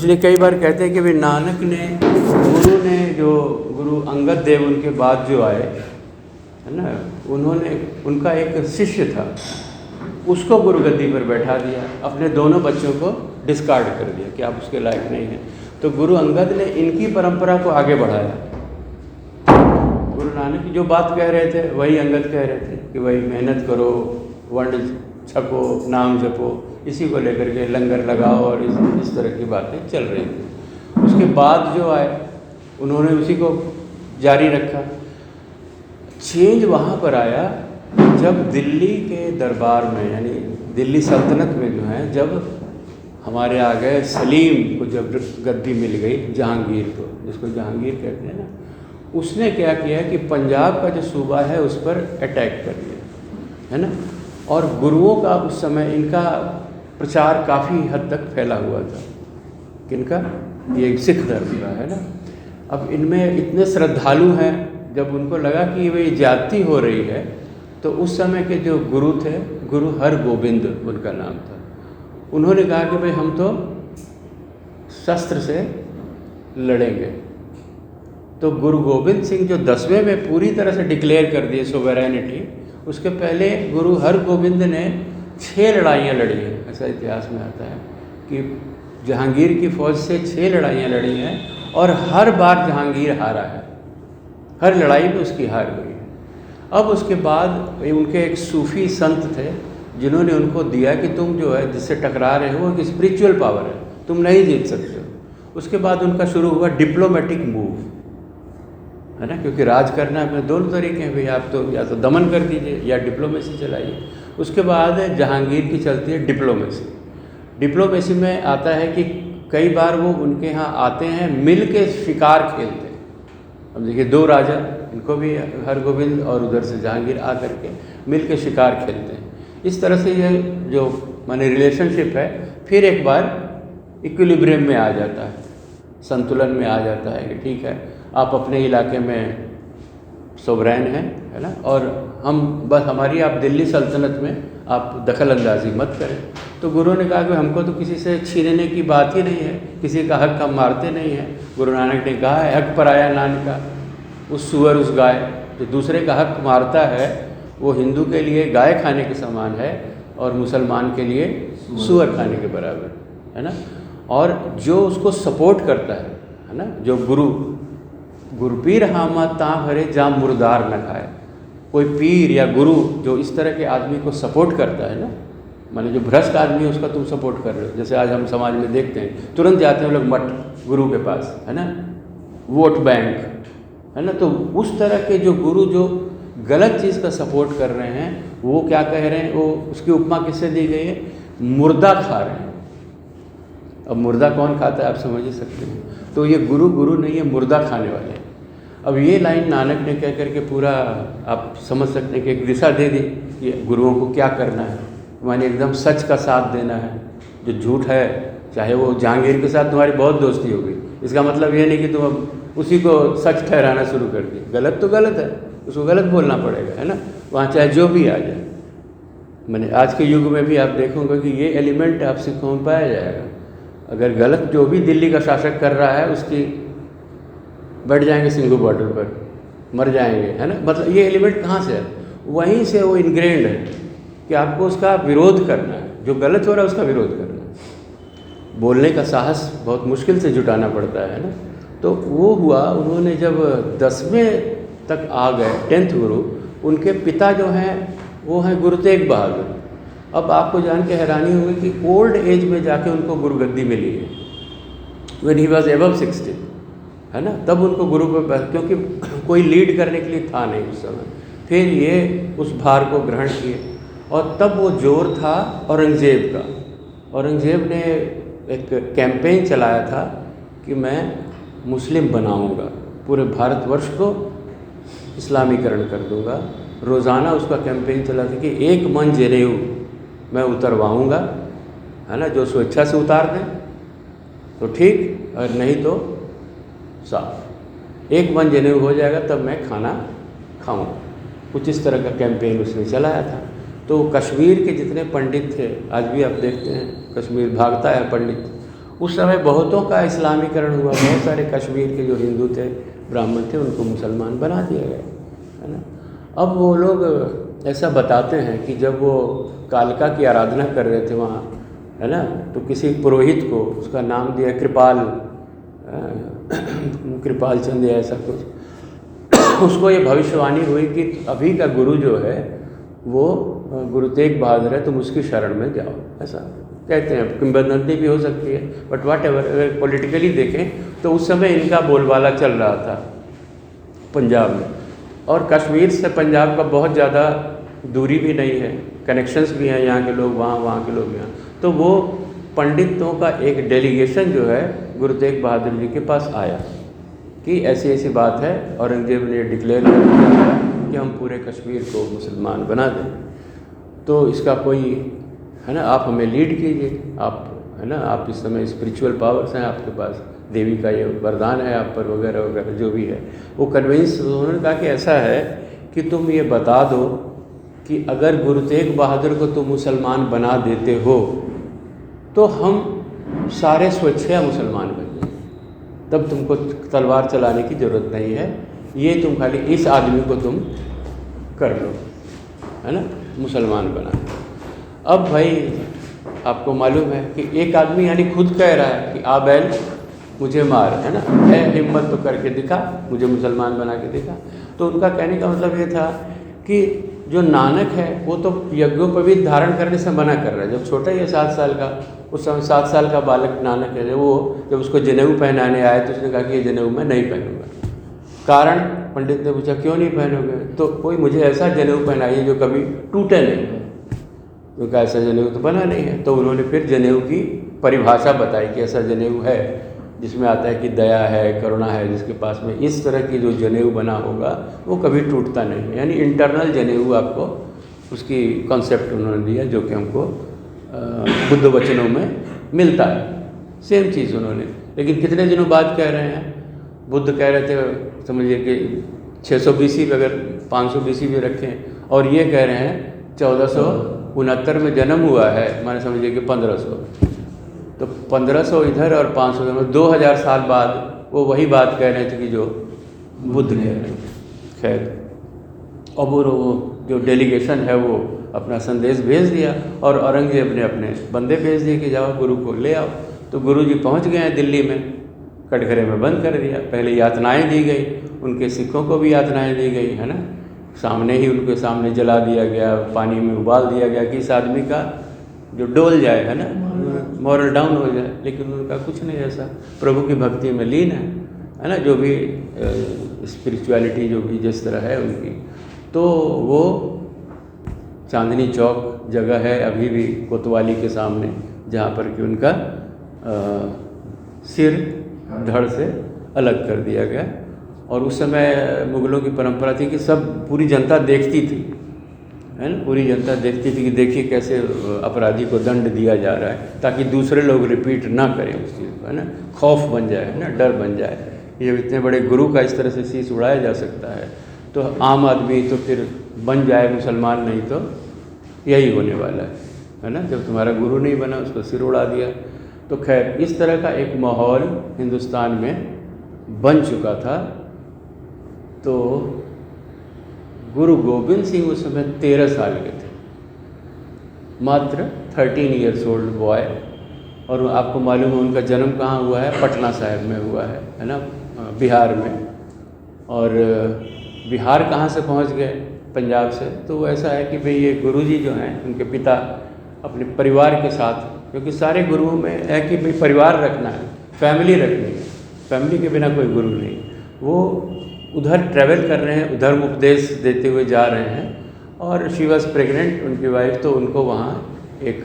इसलिए कई बार कहते हैं कि भाई नानक ने जो गुरु अंगद देव उनके बाद जो आए है ना, उन्होंने उनका एक शिष्य था, उसको गुरु गद्दी पर बैठा दिया, अपने दोनों बच्चों को डिस्कार्ड कर दिया कि आप उसके लायक नहीं हैं। तो गुरु अंगद ने इनकी परंपरा को आगे बढ़ाया। गुरु नानक की जो बात कह रहे थे वही अंगद कह रहे थे कि भाई मेहनत करो, वर्ण छको, नाम जपो, इसी को लेकर के लंगर लगाओ और इस तरह की बातें चल रही थी। उसके बाद जो आए उन्होंने उसी को जारी रखा। चेंज वहाँ पर आया जब दिल्ली के दरबार में, यानी दिल्ली सल्तनत में जो है, जब हमारे आ गए सलीम को जब गद्दी मिल गई, जहांगीर को, जिसको जहांगीर कहते हैं ना, उसने क्या किया कि पंजाब का जो सूबा है उस पर अटैक कर दिया, है ना। और गुरुओं का उस समय इनका प्रचार काफ़ी हद तक फैला हुआ था। किनका? ये सिख धर्म का, है ना। अब इनमें इतने श्रद्धालु हैं, जब उनको लगा कि भाई ज्यादती हो रही है, तो उस समय के जो गुरु थे, गुरु हरगोबिंद उनका नाम था, उन्होंने कहा कि भाई हम तो शस्त्र से लड़ेंगे। तो गुरु गोबिंद सिंह जो 10वें में पूरी तरह से डिक्लेयर कर दिए सोवरेनिटी, उसके पहले गुरु हरगोबिंद ने 6 लड़ाइयाँ लड़ी हैं। ऐसा इतिहास में आता है कि जहांगीर की फ़ौज से 6 लड़ाइयाँ लड़ी हैं और हर बार जहांगीर हारा है, हर लड़ाई में उसकी हार हुई है। अब उसके बाद उनके एक सूफ़ी संत थे जिन्होंने उनको दिया कि तुम जो है जिससे टकरा रहे हो एक स्पिरिचुअल पावर है, तुम नहीं जीत सकते हो। उसके बाद उनका शुरू हुआ डिप्लोमेटिक मूव, है ना, क्योंकि राज करना में दोनों तरीके हैं भाई, आप तो या तो दमन कर दीजिए या डिप्लोमेसी चलाइए। उसके बाद जहांगीर की चलती है डिप्लोमेसी। डिप्लोमेसी में आता है कि कई बार वो उनके यहाँ आते हैं, मिल के शिकार खेलते हैं। अब देखिए 2 राजा, इनको भी हरगोबिंद और उधर से जहांगीर आ करके मिल के शिकार खेलते हैं। इस तरह से ये जो माने रिलेशनशिप है फिर एक बार इक्विलिब्रियम में आ जाता है, संतुलन में आ जाता है कि ठीक है आप अपने इलाके में सोवरेन हैं, है ना, और हम बस हमारी आप दिल्ली सल्तनत में आप दखल अंदाजी मत करें। तो गुरु ने कहा कि हमको तो किसी से छीनने की बात ही नहीं है, किसी का हक हम मारते नहीं हैं। गुरु नानक ने कहा है हक पर आया नानका, उस सुअर उस गाय, जो दूसरे का हक मारता है वो हिंदू के लिए गाय खाने के समान है और मुसलमान के लिए सुअर खाने के बराबर, है ना। और जो उसको सपोर्ट करता है ना, जो गुरु पीर हामा ता भरे जहाँ मुर्दार न खाए। कोई पीर या गुरु जो इस तरह के आदमी को सपोर्ट करता है ना, माने जो भ्रष्ट आदमी है उसका तुम सपोर्ट कर रहे हो, जैसे आज हम समाज में देखते हैं तुरंत जाते हैं लोग मठ गुरु के पास, है ना, वोट बैंक, है ना। तो उस तरह के जो गुरु जो गलत चीज़ का सपोर्ट कर रहे हैं, वो क्या कह रहे हैं, वो उसकी उपमा किससे दी गई है, मुर्दा खा रहे हैं। अब मुर्दा कौन खाता है आप समझ ही सकते हैं। तो ये गुरु नहीं है, मुर्दा खाने वाले। अब ये लाइन नानक ने कह करके पूरा आप समझ सकते हैं कि एक दिशा दे दी कि गुरुओं को क्या करना है। माने एकदम सच का साथ देना है, जो झूठ है, चाहे वो जहांगीर के साथ तुम्हारी बहुत दोस्ती होगी, इसका मतलब ये नहीं कि तुम अब उसी को सच ठहराना शुरू कर दी। गलत तो गलत है, उसको गलत बोलना पड़ेगा, है ना, वहाँ चाहे जो भी आ जाए। मैंने आज के युग में भी आप देखोगे कि ये एलिमेंट आप सिखों में पाया जाएगा। अगर गलत जो भी दिल्ली का शासक कर रहा है उसकी बैठ जाएंगे सिंघू बॉर्डर पर, मर जाएंगे, है ना। मतलब ये एलिमेंट कहाँ से है, वहीं से वो इनग्रेन्ड है कि आपको उसका विरोध करना है, जो गलत हो रहा है उसका विरोध करना है। बोलने का साहस बहुत मुश्किल से जुटाना पड़ता है ना। तो वो हुआ, उन्होंने जब 10वें तक आ गए, 10th गुरु, उनके पिता जो हैं वो हैं गुरु तेग बहादुर। अब आपको जान के हैरानी होगी कि ओल्ड एज में जाके उनको गुरु गद्दी मिली है, व्हेन ही वॉज एबव 60, है ना, तब उनको गुरु पर, क्योंकि कोई लीड करने के लिए था नहीं उस समय। फिर ये उस भार को ग्रहण किए और तब वो जोर था औरंगज़ेब का। औरंगज़ेब ने एक कैंपेन चलाया था कि मैं मुस्लिम बनाऊंगा, पूरे भारतवर्ष को इस्लामीकरण कर दूंगा। रोज़ाना उसका कैंपेन चला था कि 1 मन जनेऊ मैं उतरवाऊंगा, है ना, जो स्वेच्छा से उतार दें तो ठीक, और नहीं तो साफ। 1 मन जनेऊ हो जाएगा तब मैं खाना खाऊंगा। कुछ इस तरह का कैंपेन उसने चलाया था। तो कश्मीर के जितने पंडित थे, आज भी आप देखते हैं कश्मीर भागता है पंडित, उस समय बहुतों का इस्लामीकरण हुआ, बहुत सारे कश्मीर के जो हिंदू थे, ब्राह्मण थे, उनको मुसलमान बना दिया गया, है ना। अब वो लोग ऐसा बताते हैं कि जब वो कालिका की आराधना कर रहे थे वहाँ, है ना, तो किसी पुरोहित को उसका नाम दिया कृपाल चंद या ऐसा कुछ, उसको ये भविष्यवाणी हुई कि अभी का गुरु जो है वो गुरु तेग बहादुर है, तुम उसकी शरण में जाओ, ऐसा कहते हैं। किंवदंती भी हो सकती है, बट वाट एवर, अगर पॉलिटिकली देखें तो उस समय इनका बोलबाला चल रहा था पंजाब में, और कश्मीर से पंजाब का बहुत ज़्यादा दूरी भी नहीं है, कनेक्शंस भी हैं, यहाँ के लोग वहाँ, वहाँ के लोग यहाँ। तो वो पंडितों का एक डेलीगेशन जो है गुरु तेग बहादुर जी के पास आया कि ऐसी ऐसी बात है, औरंगजेब ने डिक्लेयर कर दिया कि हम पूरे कश्मीर को मुसलमान बना दें, तो इसका कोई, है ना, आप हमें लीड कीजिए, आप, है ना, आप इस समय स्पिरिचुअल पावर्स हैं आपके पास, देवी का ये वरदान है आप पर, वगैरह वगैरह जो भी है। वो कन्विंस, उन्होंने कहा कि ऐसा है कि तुम ये बता दो कि अगर गुरु तेग बहादुर को तुम मुसलमान बना देते हो तो हम सारे स्वेच्छा मुसलमान बन जाएंगे, तब तुमको तलवार चलाने की ज़रूरत नहीं है, ये तुम खाली इस आदमी को तुम कर लो, है ना, मुसलमान बना। अब भाई आपको मालूम है कि एक आदमी यानी खुद कह रहा है कि आ बैल मुझे मार, है ना, है हिम्मत तो करके दिखा, मुझे मुसलमान बना के दिखा। तो उनका कहने का मतलब ये था कि जो नानक है वो तो यज्ञोपवीत धारण करने से मना कर रहा है। जब छोटा ही है 7 साल का, उस समय 7 साल का बालक नानक है, वो जब उसको जनेऊ पहनाने आए तो उसने कहा कि ये जनेऊ मैं नहीं पहनूंगा। कारण, पंडित ने पूछा क्यों नहीं पहनोगे? तो कोई मुझे ऐसा जनेऊ पहनाइए जो कभी टूटे नहीं, क्योंकि ऐसा जनेऊ तो बना नहीं है। तो उन्होंने फिर जनेऊ की परिभाषा बताई कि ऐसा जनेऊ है जिसमें आता है कि दया है, करुणा है, जिसके पास में इस तरह की जो जनेऊ बना होगा वो कभी टूटता नहीं है, यानी इंटरनल जनेऊ आपको, उसकी कॉन्सेप्ट उन्होंने दिया जो कि हमको बुद्ध वचनों में मिलता है। सेम चीज़ उन्होंने, लेकिन कितने दिनों बाद कह रहे हैं। बुद्ध कह रहे थे, समझिए कि 600 BC में, अगर 500 BC में रखें, और ये कह रहे हैं 1469 में जन्म हुआ है, माने समझिए कि 1500, तो 1500 इधर और 500 इधर, 2000 साल बाद वो वही बात कह रहे थे कि जो बुद्ध कह रहे थे। खैर, अब वो जो डेलीगेशन है वो अपना संदेश भेज दिया, और औरंगजेब ने अपने बंदे भेज दिए कि जाओ गुरु को ले आओ। तो गुरु जी पहुँच गए हैं दिल्ली में, कटघरे में बंद कर दिया। पहले यातनाएं दी गई, उनके सिखों को भी यातनाएं दी गई, है ना, सामने ही उनके सामने जला दिया गया, पानी में उबाल दिया गया कि इस आदमी का जो डोल जाए, है ना, मॉरल डाउन हो जाए। लेकिन उनका कुछ नहीं, ऐसा प्रभु की भक्ति में लीन है ना, जो भी स्पिरिचुअलिटी जो भी जिस तरह है उनकी। तो वो चांदनी चौक जगह है अभी भी कोतवाली के सामने, जहाँ पर कि उनका सिर धड़ से अलग कर दिया गया। और उस समय मुग़लों की परंपरा थी कि सब पूरी जनता देखती थी, है ना, पूरी जनता देखती थी कि देखिए कैसे अपराधी को दंड दिया जा रहा है, ताकि दूसरे लोग रिपीट ना करें उस चीज़ को, है ना, खौफ बन जाए, है ना, डर बन जाए। ये इतने बड़े गुरु का इस तरह से शीश उड़ाया जा सकता है, तो आम आदमी तो फिर बन जाए मुसलमान, नहीं तो यही होने वाला है ना, जब तुम्हारा गुरु नहीं बना उसको सिर उड़ा दिया। तो खैर, इस तरह का एक माहौल हिंदुस्तान में बन चुका था। तो गुरु गोविंद सिंह उस समय 13 साल के थे, मात्र 13 ईयर्स ओल्ड बॉय। और आपको मालूम है उनका जन्म कहाँ हुआ है? पटना साहिब में हुआ है ना, बिहार में। और बिहार कहाँ से पहुँच गए? पंजाब से। तो ऐसा है कि भाई ये गुरुजी जो हैं, उनके पिता अपने परिवार के साथ, क्योंकि सारे गुरुओं में है कि भाई परिवार रखना है, फैमिली रखनी है, फैमिली के बिना कोई गुरु नहीं। वो उधर ट्रैवल कर रहे हैं, उधर उपदेश देते हुए जा रहे हैं। और शी वॉज प्रेग्नेंट, उनकी वाइफ, तो उनको वहाँ एक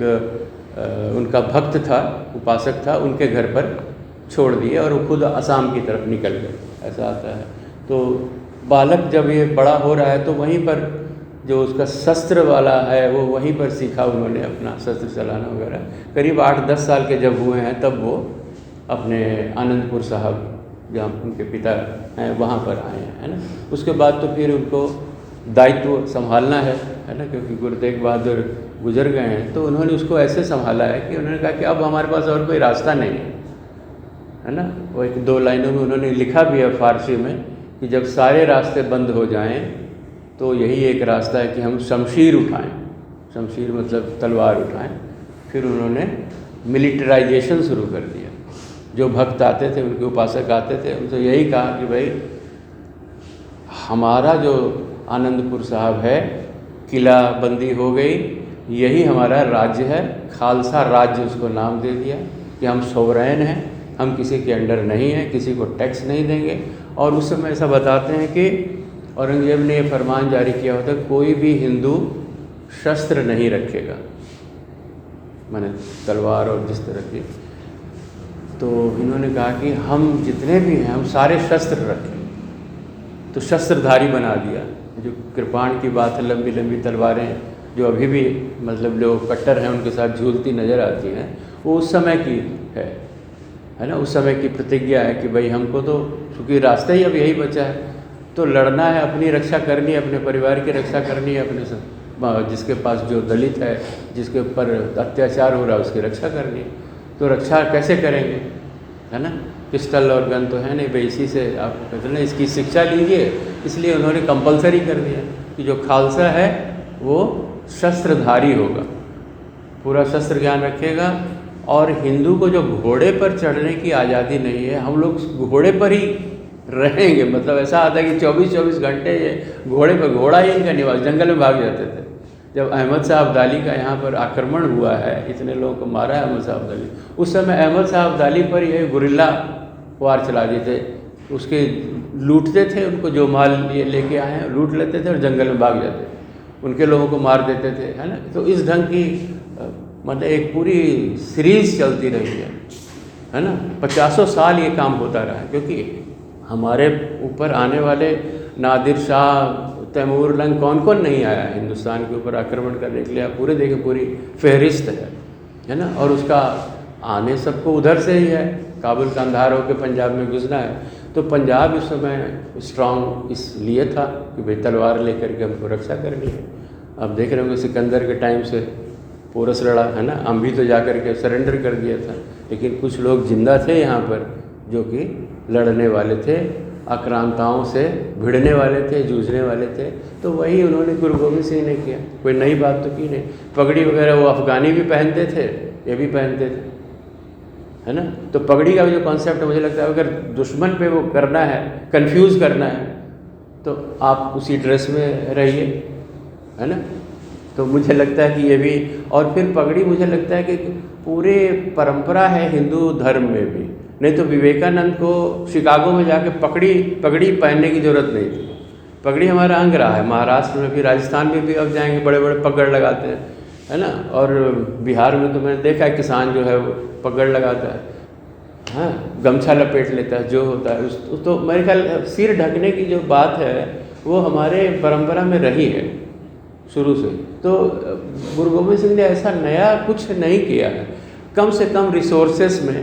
उनका भक्त था, उपासक था, उनके घर पर छोड़ दिए और वो खुद असम की तरफ निकल गए, ऐसा आता है। तो बालक जब ये बड़ा हो रहा है तो वहीं पर जो उसका शस्त्र वाला है वो वहीं पर सीखा उन्होंने, अपना शस्त्र चलाना वगैरह। करीब 8-10 साल के जब हुए हैं तब वो अपने आनंदपुर साहब, जहाँ उनके पिता हैं, वहाँ पर आए हैं, है ना। उसके बाद तो फिर उनको दायित्व संभालना है ना, क्योंकि गुरु तेग बहादुर गुजर गए हैं। तो उन्होंने उसको ऐसे संभाला है कि उन्होंने कहा कि अब हमारे पास और कोई रास्ता नहीं है, है ना। वो एक 2 लाइनों में उन्होंने लिखा भी है फारसी में कि जब सारे रास्ते बंद हो जाएं तो यही एक रास्ता है कि हम शमशीर उठाएं। शमशीर मतलब तलवार उठाएं। फिर उन्होंने मिलिटराइजेशन शुरू कर दिया। जो भक्त आते थे, उनके उपासक आते थे, उनसे यही कहा कि भाई हमारा जो आनंदपुर साहब है, किला बंदी हो गई, यही हमारा राज्य है। खालसा राज्य उसको नाम दे दिया कि हम सोवरेन हैं, हम किसी के अंडर नहीं हैं, किसी को टैक्स नहीं देंगे। और उस समय ऐसा बताते हैं कि औरंगजेब ने ये फरमान जारी किया होता कोई भी हिंदू शस्त्र नहीं रखेगा, माने तलवार और जिस तरह की। तो इन्होंने कहा कि हम जितने भी हैं हम सारे शस्त्र रखें। तो शस्त्रधारी बना दिया। जो कृपाण की बात है, लंबी लंबी तलवारें जो अभी भी मतलब लोग कट्टर हैं उनके साथ झूलती नज़र आती हैं, वो उस समय की है ना। उस समय की प्रतिज्ञा है कि भाई हमको तो चूँकि रास्ता ही अब यही बचा है, तो लड़ना है, अपनी रक्षा करनी है, अपने परिवार की रक्षा करनी है, अपने जिसके पास जो दलित है, जिसके ऊपर अत्याचार हो रहा है, उसकी रक्षा करनी है। तो रक्षा कैसे करेंगे, है ना। पिस्टल और गन तो है नहीं भाई, इसी से आपको कहते हैं इसकी शिक्षा लीजिए। इसलिए उन्होंने कंपलसरी कर दिया कि जो खालसा है वो शस्त्रधारी होगा, पूरा शस्त्र ज्ञान रखेगा। और हिंदू को जो घोड़े पर चढ़ने की आज़ादी नहीं है, हम लोग घोड़े पर ही रहेंगे। मतलब ऐसा आता है कि 24-24 घंटे ये घोड़े पर, घोड़ा ही इनका निवास, जंगल में भाग जाते थे। जब अहमद साहब अब्दाली का यहाँ पर आक्रमण हुआ है, इतने लोगों को मारा है अहमद साहब अब्दाली, उस समय अहमद साहब अब्दाली पर ये गुरिल्ला वार चला दिए थे। उसके लूटते थे, उनको जो माल ये लेके आए हैं लूट लेते थे और जंगल में भाग जाते थे, उनके लोगों को मार देते थे, है ना। तो इस ढंग की मतलब एक पूरी सीरीज़ चलती रही है ना। 50 साल ये काम होता रहा है, क्योंकि हमारे ऊपर आने वाले नादिर शाह, तैमूर लंग, कौन कौन नहीं आया हिंदुस्तान के ऊपर आक्रमण करने के लिए। आप पूरे देखें, पूरी फहरिस्त है ना। और उसका आने सबको उधर से ही है, काबुल कंधार होकर पंजाब में घुसना है। तो पंजाब इस समय स्ट्रांग इसलिए था कि भाई तलवार लेकर के हमको रक्षा करनी है। अब देख रहे होंगे सिकंदर के टाइम से पोरस लड़ा, है ना। हम भी तो जाकर के सरेंडर कर दिया था, लेकिन कुछ लोग जिंदा थे यहाँ पर जो कि लड़ने वाले थे, आक्रांताओं से भिड़ने वाले थे, जूझने वाले थे। तो वही उन्होंने गुरु गोविंद सिंह ने किया, कोई नई बात तो की नहीं। पगड़ी वगैरह वो अफ़गानी भी पहनते थे, ये भी पहनते थे, है ना। तो पगड़ी का जो कॉन्सेप्ट है, मुझे लगता है अगर दुश्मन पे वो करना है, कंफ्यूज करना है, तो आप उसी ड्रेस में रहिए, है ना। तो मुझे लगता है कि ये भी, और फिर पगड़ी मुझे लगता है कि पूरे परंपरा है हिंदू धर्म में भी। नहीं तो विवेकानंद को शिकागो में जाके पगड़ी पहनने की ज़रूरत नहीं थी। पगड़ी हमारा अंग रहा है। महाराष्ट्र में भी, राजस्थान में भी अब जाएंगे बड़े बड़े पगड़ लगाते हैं, है ना। और बिहार में तो मैंने देखा है किसान जो है वो पगड़ लगाता है, हाँ, गमछा लपेट लेता है, जो होता है उस तो मेरे ख्याल सिर ढकने की जो बात है वो हमारे परंपरा में रही है शुरू से। तो गुरु गोविंद सिंह ने ऐसा नया कुछ नहीं किया है, कम से कम रिसोर्सेस में,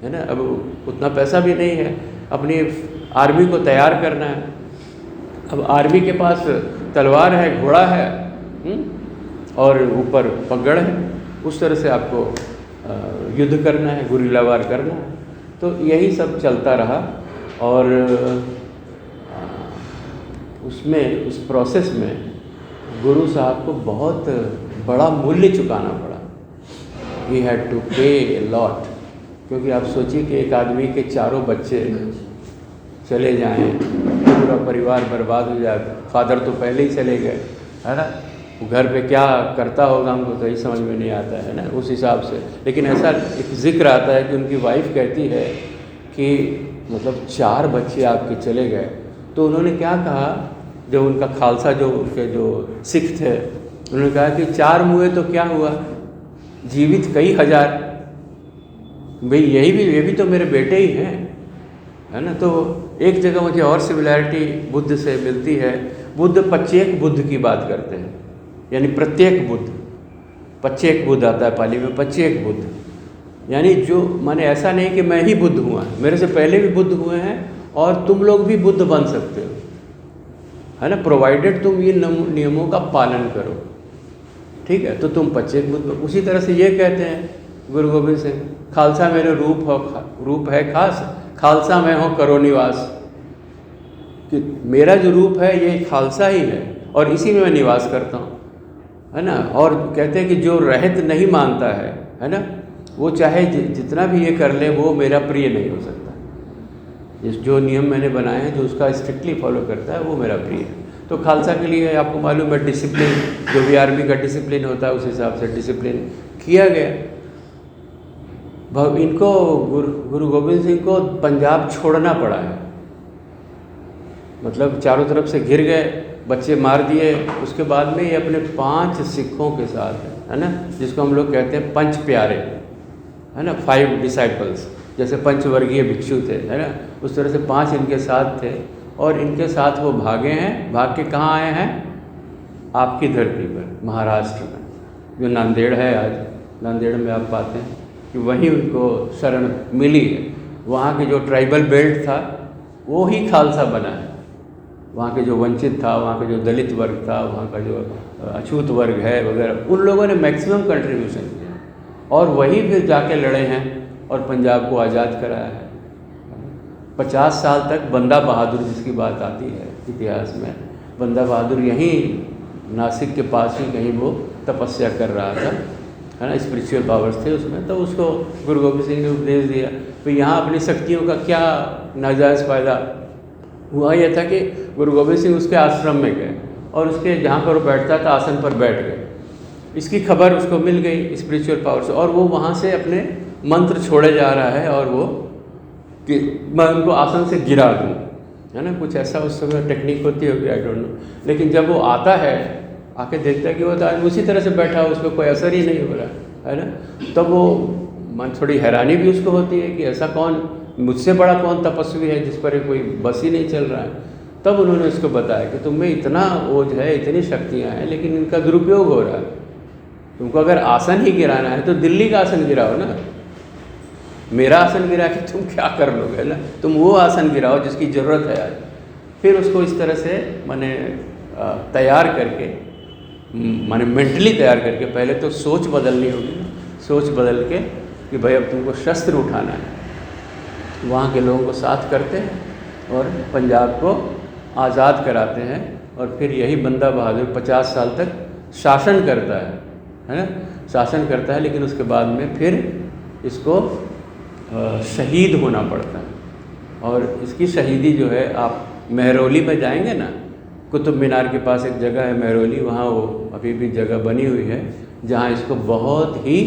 है ना। अब उतना पैसा भी नहीं है, अपनी आर्मी को तैयार करना है। अब आर्मी के पास तलवार है, घोड़ा है, और ऊपर पगड़ है, उस तरह से आपको युद्ध करना है, गुरिल्ला वार करना है। तो यही सब चलता रहा, और उसमें, उस प्रोसेस में गुरु साहब को बहुत बड़ा मूल्य चुकाना पड़ा। ही हैड टू पे ए लॉट, क्योंकि आप सोचिए कि एक आदमी के 4 बच्चे चले जाएं, पूरा परिवार बर्बाद हो जाए। फादर तो पहले ही चले गए, है ना। घर पे क्या करता होगा हमको तो ही समझ में नहीं आता है ना उस हिसाब से। लेकिन ऐसा एक जिक्र आता है कि उनकी वाइफ कहती है कि मतलब 4 बच्चे आपके चले गए। तो उन्होंने क्या कहा, जो उनका खालसा, जो उनके जो सिख थे, उन्होंने कहा कि 4 मुए तो क्या हुआ, जीवित कई हजार, भाई ये भी तो मेरे बेटे ही हैं, है ना। तो एक जगह मुझे और सिमिलैरिटी बुद्ध से मिलती है। बुद्ध प्रत्येक बुद्ध की बात करते हैं, यानी प्रत्येक बुद्ध, प्रत्येक बुद्ध आता है पाली में, प्रत्येक बुद्ध, यानी जो माने ऐसा नहीं कि मैं ही बुद्ध हुआ, मेरे से पहले भी बुद्ध हुए हैं और तुम लोग भी बुद्ध बन सकते हो, है ना, प्रोवाइडेड तुम ये नियमों का पालन करो, ठीक है। तो तुम प्रत्येक बुद्ध। उसी तरह से ये कहते हैं गुरु गोबिंद सिंह, खालसा मेरे रूप है खास, खालसा मैं हूँ करो निवास। कि मेरा जो रूप है ये खालसा ही है और इसी में मैं निवास करता हूँ, है ना। और कहते हैं कि जो रहत नहीं मानता है ना, वो चाहे जितना भी ये कर ले वो मेरा प्रिय नहीं हो सकता। जो नियम मैंने बनाए हैं, जो उसका स्ट्रिक्टली फॉलो करता है वो मेरा प्रिय है। तो खालसा के लिए आपको मालूम है डिसिप्लिन, जो भी आर्मी का डिसिप्लिन होता है उस हिसाब से डिसिप्लिन किया गया। इनको गुरु गोबिंद सिंह को पंजाब छोड़ना पड़ा है, मतलब चारों तरफ से घिर गए, बच्चे मार दिए। उसके बाद में ये अपने 5 सिखों के साथ, है ना, जिसको हम लोग कहते हैं पंच प्यारे, है ना, 5 डिसाइपल्स, जैसे पंचवर्गीय भिक्षु थे, है ना, उस तरह से 5 इनके साथ थे। और इनके साथ वो भागे हैं। भाग के कहाँ आए हैं? आपकी धरती पर, महाराष्ट्र में, जो नांदेड़ है आज, नांदेड़ में आप पाते हैं कि वहीं उनको शरण मिली है। वहाँ के जो ट्राइबल बेल्ट था वो ही खालसा बना है। वहाँ के जो वंचित था, वहाँ का जो दलित वर्ग था, वहाँ का जो अछूत वर्ग है वगैरह, उन लोगों ने मैक्सिमम कंट्रीब्यूशन किया और वही फिर जाके लड़े हैं और पंजाब को आज़ाद कराया है। 50 साल तक बंदा बहादुर, जिसकी बात आती है इतिहास में, बंदा बहादुर यहीं नासिक के पास ही कहीं वो तपस्या कर रहा था, है ना, स्पिरिचुअल पावर्स थे उसमें। तो उसको गुरु गोबिंद सिंह ने उपदेश दिया। तो यहाँ अपनी शक्तियों का क्या नाजायज़ फ़ायदा हुआ? यह था कि गुरु गोबिंद सिंह उसके आश्रम में गए और उसके जहाँ पर वो बैठता था आसन पर बैठ गए। इसकी खबर उसको मिल गई स्पिरिचुअल पावर से और वो वहाँ से अपने मंत्र छोड़े जा रहा है और वो कि मैं उनको आसन से गिरा दूँ, है ना, कुछ ऐसा उस समय टेक्निक होती होगी, आई डोंट नो। लेकिन जब वो आता है, आके देखता है कि वो तो आज उसी तरह से बैठा हो, उस पर कोई असर ही नहीं हो रहा है ना, तब वो थोड़ी हैरानी भी उसको होती है कि ऐसा कौन, मुझसे बड़ा कौन तपस्वी है जिस पर कोई बस ही नहीं चल रहा है। तब उन्होंने उसको बताया कि तुम में इतना ओज है, इतनी शक्तियाँ हैं, लेकिन इनका दुरुपयोग हो रहा है। तुमको अगर आसन ही गिराना है तो दिल्ली का आसन गिराओ ना, मेरा आसन गिरा के तुम क्या कर लोगे, ना, तुम वो आसन गिराओ जिसकी ज़रूरत है आज। फिर उसको इस तरह से माने तैयार करके, माने मेंटली तैयार करके, पहले तो सोच बदलनी होगी, सोच बदल के कि भाई अब तुमको शस्त्र उठाना है। वहाँ के लोगों को साथ करते हैं और पंजाब को आज़ाद कराते हैं। और फिर यही बंदा बहादुर 50 साल तक शासन करता है ना, शासन करता है। लेकिन उसके बाद में फिर इसको शहीद होना पड़ता है। और इसकी शहीदी जो है, आप महरौली में जाएंगे ना, कुतुब मीनार के पास एक जगह है महरौली, वहाँ वो अभी भी जगह बनी हुई है जहाँ इसको बहुत ही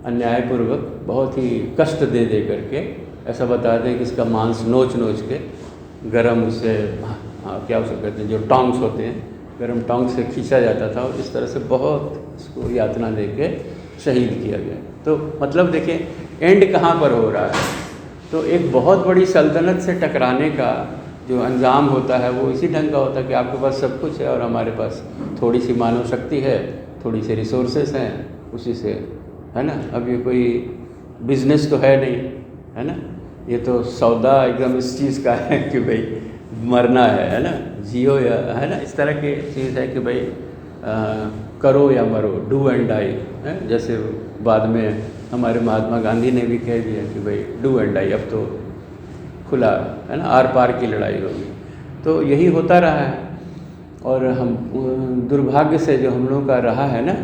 अन्यायपूर्वक, बहुत ही कष्ट दे दे करके ऐसा बताते हैं कि इसका मांस नोच नोच के गरम उससे क्या उसको कहते हैं, जो टोंग्स होते हैं, गरम टोंग से खींचा जाता था और इस तरह से बहुत इसको यातना दे के शहीद किया गया। तो मतलब देखें एंड कहाँ पर हो रहा है। तो एक बहुत बड़ी सल्तनत से टकराने का जो अंजाम होता है वो इसी ढंग का होता है कि आपके पास सब कुछ है और हमारे पास थोड़ी सी मानव शक्ति है, थोड़ी सी रिसोर्सेस हैं, उसी से, है ना। अब ये कोई बिजनेस तो है नहीं, है ना, ये तो सौदा एकदम इस चीज़ का है कि भाई मरना है ना, जियो या, है ना, इस तरह की चीज़ है कि भाई करो या मरो, डू एंड डाई, है। जैसे बाद में हमारे महात्मा गांधी ने भी कह दिया कि भाई डू एंड डाई, अब तो खुला, है ना, आर पार की लड़ाई होगी। तो यही होता रहा है। और हम दुर्भाग्य से जो हम लोगों का रहा है ना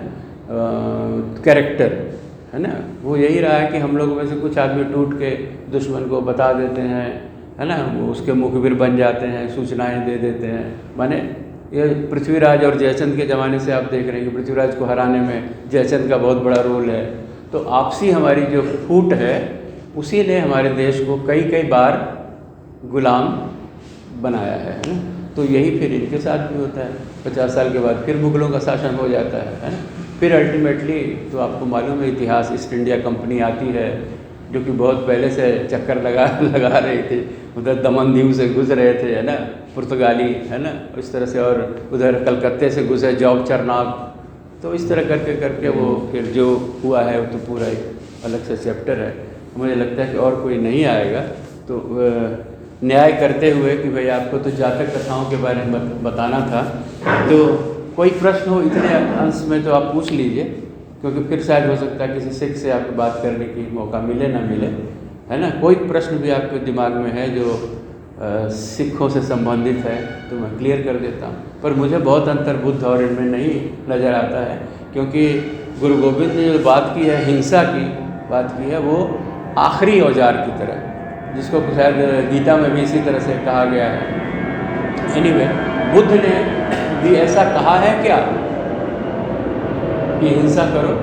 कैरेक्टर, है ना, वो यही रहा है कि हम लोग में से कुछ आदमी टूट के दुश्मन को बता देते हैं, है ना, वो उसके मुखबिर बन जाते हैं, सूचनाएं दे देते हैं। माने ये पृथ्वीराज और जयचंद के ज़माने से आप देख रहे हैं कि पृथ्वीराज को हराने में जयचंद का बहुत बड़ा रोल है। तो आपसी हमारी जो फूट है उसी ने हमारे देश को कई कई बार गुलाम बनाया है ना। तो यही फिर इनके साथ भी होता है। 50 साल के बाद फिर मुगलों का शासन हो जाता है ना। फिर अल्टीमेटली तो आपको मालूम है इतिहास, ईस्ट इंडिया कंपनी आती है जो कि बहुत पहले से चक्कर लगा रही थी, उधर दमन दीव से गुजर रहे थे, है ना, पुर्तगाली, है ना, इस तरह से, और उधर कलकत्ते से गुजरे जॉब चरनाग। तो इस तरह करके करके वो फिर जो हुआ है वो तो पूरा एक अलग से चैप्टर है। मुझे लगता है कि और कोई नहीं आएगा तो न्याय करते हुए कि भाई आपको तो जातक कथाओं के बारे में बताना था, तो कोई प्रश्न हो इतने अंश में तो आप पूछ लीजिए। क्योंकि फिर शायद हो सकता है किसी सिख से आपको बात करने की मौका मिले ना मिले, है ना। कोई प्रश्न भी आपके दिमाग में है जो सिखों से संबंधित है तो मैं क्लियर कर देता हूँ। पर मुझे बहुत अंतर बुद्ध और इनमें नहीं नज़र आता है, क्योंकि गुरु गोविंद ने जो बात की है, हिंसा की बात की है, वो आखिरी औजार की तरह, जिसको शायद गीता में भी इसी तरह से कहा गया है। एनीवे, बुद्ध ने भी ऐसा कहा है क्या कि हिंसा करो?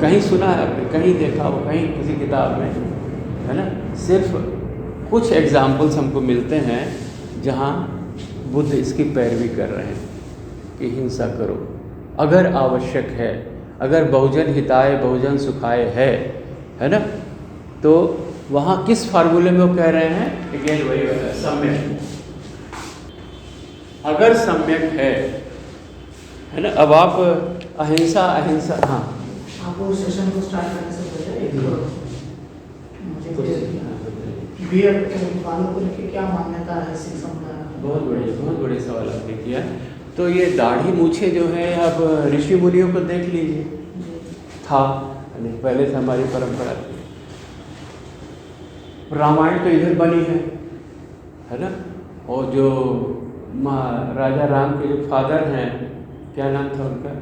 कहीं सुना है आपने, कहीं देखा हो, कहीं किसी किताब में, है ना। सिर्फ कुछ एग्जाम्पल्स हमको मिलते हैं जहाँ बुद्ध इसकी पैरवी कर रहे हैं कि हिंसा करो अगर आवश्यक है, अगर बहुजन हिताय बहुजन सुखाय है ना। तो वहाँ किस फार्मूले में वो कह रहे हैं? अगेन वही है, सम्यक। अगर सम्यक है ना। अब आप अहिंसा, हाँ, आपको सेशन को स्टार्ट करने से पहले वालों को लेकर क्या मान्यता है सिख समुदाय? बहुत बड़े सवाल आपने किया। तो ये दाढ़ी मूछे जो है, अब ऋषि मुनियों को देख लीजिए, था पहले से हमारी परंपरा थी। रामायण तो इधर बनी है ना। और जो राजा राम के जो फादर हैं, क्या नाम था उनका?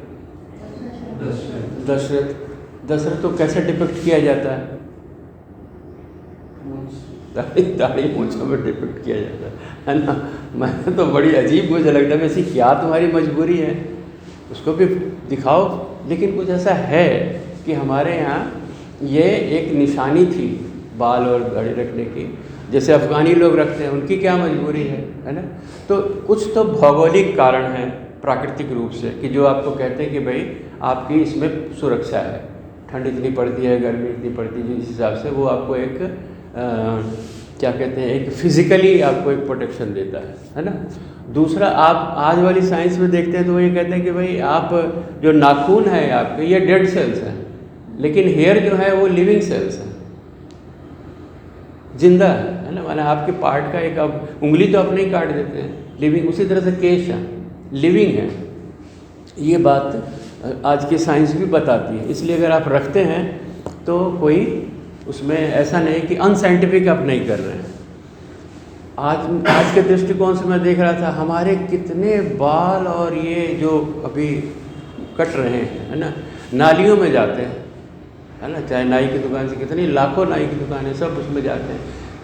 दशरथ को कैसे डिपिक्ट किया जाता है? दाढ़ी मूंछों में डिपिक्ट किया जाता है ना। मैं तो बड़ी अजीब मुझे लगता है, वैसे क्या तुम्हारी मजबूरी है, उसको भी दिखाओ। लेकिन कुछ ऐसा है कि हमारे यहाँ ये एक निशानी थी बाल और दाढ़ी रखने की, जैसे अफ़गानी लोग रखते हैं, उनकी क्या मजबूरी है ना। तो कुछ तो भौगोलिक कारण है प्राकृतिक रूप से कि जो आपको कहते हैं कि भाई आपकी इसमें सुरक्षा है, ठंड इतनी पड़ती है, गर्मी इतनी पड़ती है, जिस हिसाब से वो आपको एक क्या कहते हैं, एक फिज़िकली आपको एक प्रोटेक्शन देता है ना। दूसरा, आप आज वाली साइंस में देखते हैं तो वो ये कहते हैं कि भाई आप जो नाखून है आपके, ये डेड सेल्स हैं, लेकिन हेयर जो है वो लिविंग सेल्स हैं, जिंदा है ना। माना आपके पार्ट का एक, अब उंगली तो अपने ही काट देते हैं, लिविंग। उसी तरह से केश है, लिविंग है। ये बात आज की साइंस भी बताती है। इसलिए अगर आप रखते हैं तो कोई उसमें ऐसा नहीं कि अनसाइंटिफिक आप नहीं कर रहे हैं। आज के दृष्टिकोण से मैं देख रहा था, हमारे कितने बाल और ये जो अभी कट रहे हैं, है ना, नालियों में जाते हैं, है ना। चाहे नाई की दुकान से कितनी लाखों नाई की दुकानें, सब उसमें जाते हैं।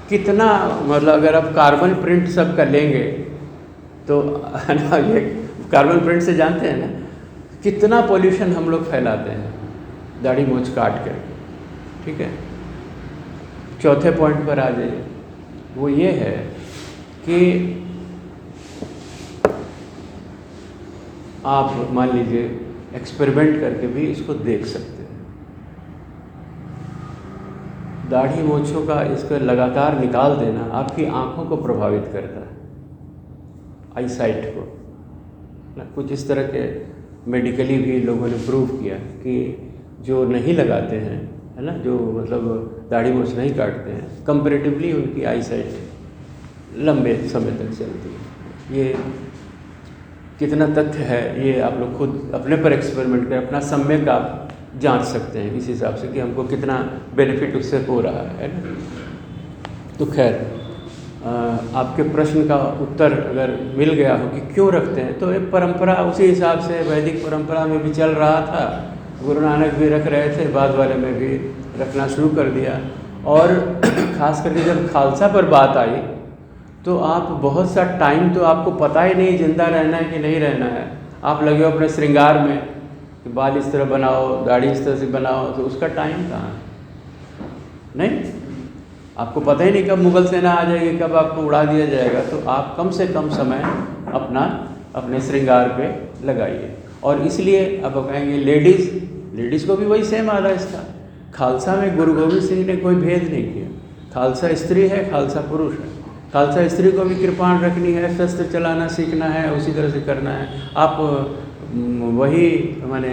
कितना मतलब अगर आप कार्बन प्रिंट सब का लेंगे तो, है ना, ये कार्बन प्रिंट से जानते हैं ना कितना पोल्यूशन हम लोग फैलाते हैं दाढ़ी मूंछ काट कर। ठीक है, चौथे पॉइंट पर आ जाइए। वो ये है कि आप मान लीजिए एक्सपेरिमेंट करके भी इसको देख सकते हैं। दाढ़ी मूंछों का इसका लगातार निकाल देना आपकी आँखों को प्रभावित करता है, आई साइट को ना। कुछ इस तरह के मेडिकली भी लोगों ने प्रूव किया कि जो नहीं लगाते हैं, है ना, जो मतलब दाढ़ी मूंछ नहीं काटते हैं, कंपैरेटिवली उनकी आई साइट लंबे समय तक चलती है। ये कितना तथ्य है ये आप लोग खुद अपने पर एक्सपेरिमेंट करें, अपना सम्यक आप जांच सकते हैं इस हिसाब से कि हमको कितना बेनिफिट उससे हो रहा है ना। तो खैर, आपके प्रश्न का उत्तर अगर मिल गया हो कि क्यों रखते हैं, तो एक परंपरा उसी हिसाब से वैदिक परंपरा में भी चल रहा था। गुरु नानक भी रख रहे थे, बाद वाले में भी रखना शुरू कर दिया। और ख़ास करके जब खालसा पर बात आई तो आप बहुत सा टाइम तो आपको पता ही नहीं जिंदा रहना है कि नहीं रहना है। आप लगे हो अपने श्रृंगार में कि बाल इस तरह बनाओ, दाढ़ी इस तरह से बनाओ, तो उसका टाइम कहाँ है? नहीं, आपको पता ही नहीं कब मुगल सेना आ जाएगी, कब आपको उड़ा दिया जाएगा। तो आप कम से कम समय अपने श्रृंगार पे लगाइए। और इसलिए अब कहेंगे लेडीज़ को भी वही सेम आदेश था। खालसा में गुरु गोविंद सिंह ने कोई भेद नहीं किया। खालसा स्त्री है, खालसा पुरुष है। खालसा स्त्री को भी कृपाण रखनी है, शस्त्र चलाना सीखना है, उसी तरह से करना है। आप वही माने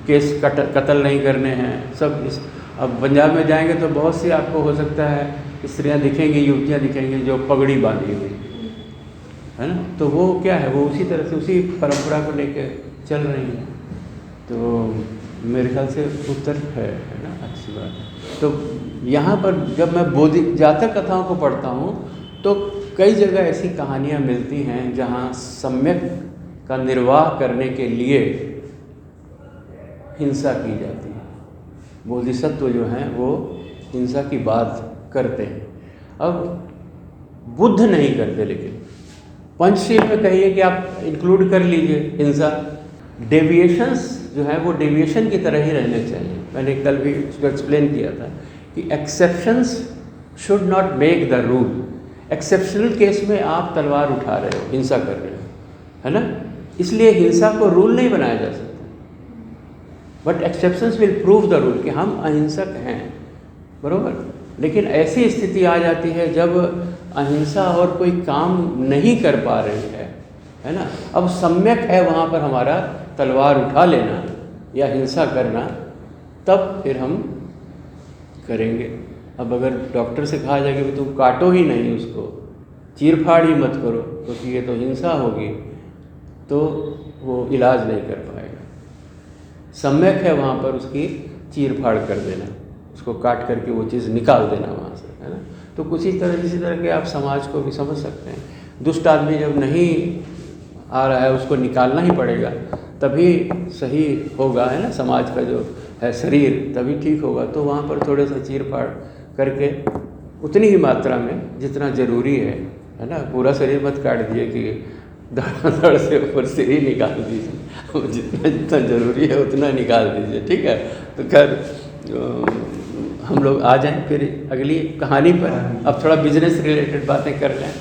केस कत्ल नहीं करने हैं सब। अब पंजाब में जाएंगे तो बहुत सी आपको हो सकता है स्त्रियां दिखेंगी, युवतियां दिखेंगी जो पगड़ी बांधी हुई, है ना। तो वो क्या है, वो उसी तरह से उसी परंपरा को लेकर चल रही हैं। तो मेरे ख्याल से उत्तर है ना, अच्छी बात है। तो यहाँ पर जब मैं बोधि जातक कथाओं को पढ़ता हूँ तो कई जगह ऐसी कहानियाँ मिलती हैं जहाँ सम्यक का निर्वाह करने के लिए हिंसा की जाती है। बोधिसत्व जो हैं वो हिंसा की बात करते हैं। अब बुद्ध नहीं करते, लेकिन पंचशील में कहिए कि आप इंक्लूड कर लीजिए हिंसा। डेविएशंस जो है वो डेविएशन की तरह ही रहने चाहिए। मैंने कल भी इसको एक्सप्लेन किया था कि exceptions should not make the rule. Exceptional case में आप तलवार उठा रहे हो, हिंसा कर रहे हो, है ना, इसलिए हिंसा को रूल नहीं बनाया जा सकता। But exceptions will prove the rule कि हम अहिंसक हैं, बरोबर। लेकिन ऐसी स्थिति आ जाती है जब अहिंसा और कोई काम नहीं कर पा रही है ना। अब सम्यक है वहाँ पर हमारा तलवार उठा लेना या हिंसा करना, तब फिर हम करेंगे। अब अगर डॉक्टर से कहा जाए कि तुम काटो ही नहीं उसको, चीर फाड़ ही मत करो क्योंकि ये तो हिंसा होगी, तो वो इलाज नहीं कर पाएगा। सम्यक है वहाँ पर उसकी चीर फाड़ कर देना, उसको काट करके वो चीज़ निकाल देना वहाँ से, है ना। तो कुछ इसी तरह के आप समाज को भी समझ सकते हैं। दुष्ट आदमी जब नहीं आ रहा है उसको निकालना ही पड़ेगा, तभी सही होगा, है ना। समाज का जो है शरीर तभी ठीक होगा। तो वहाँ पर थोड़े सा चीर फाड़ करके उतनी ही मात्रा में जितना ज़रूरी है ना। पूरा शरीर मत काट दिए कि धड़ से ऊपर सिर ही निकाल दीजिए, जितना जितना ज़रूरी है उतना निकाल दीजिए, ठीक है। तो खैर हम लोग आ जाएं फिर अगली कहानी पर। अब थोड़ा बिजनेस रिलेटेड बातें कर लें।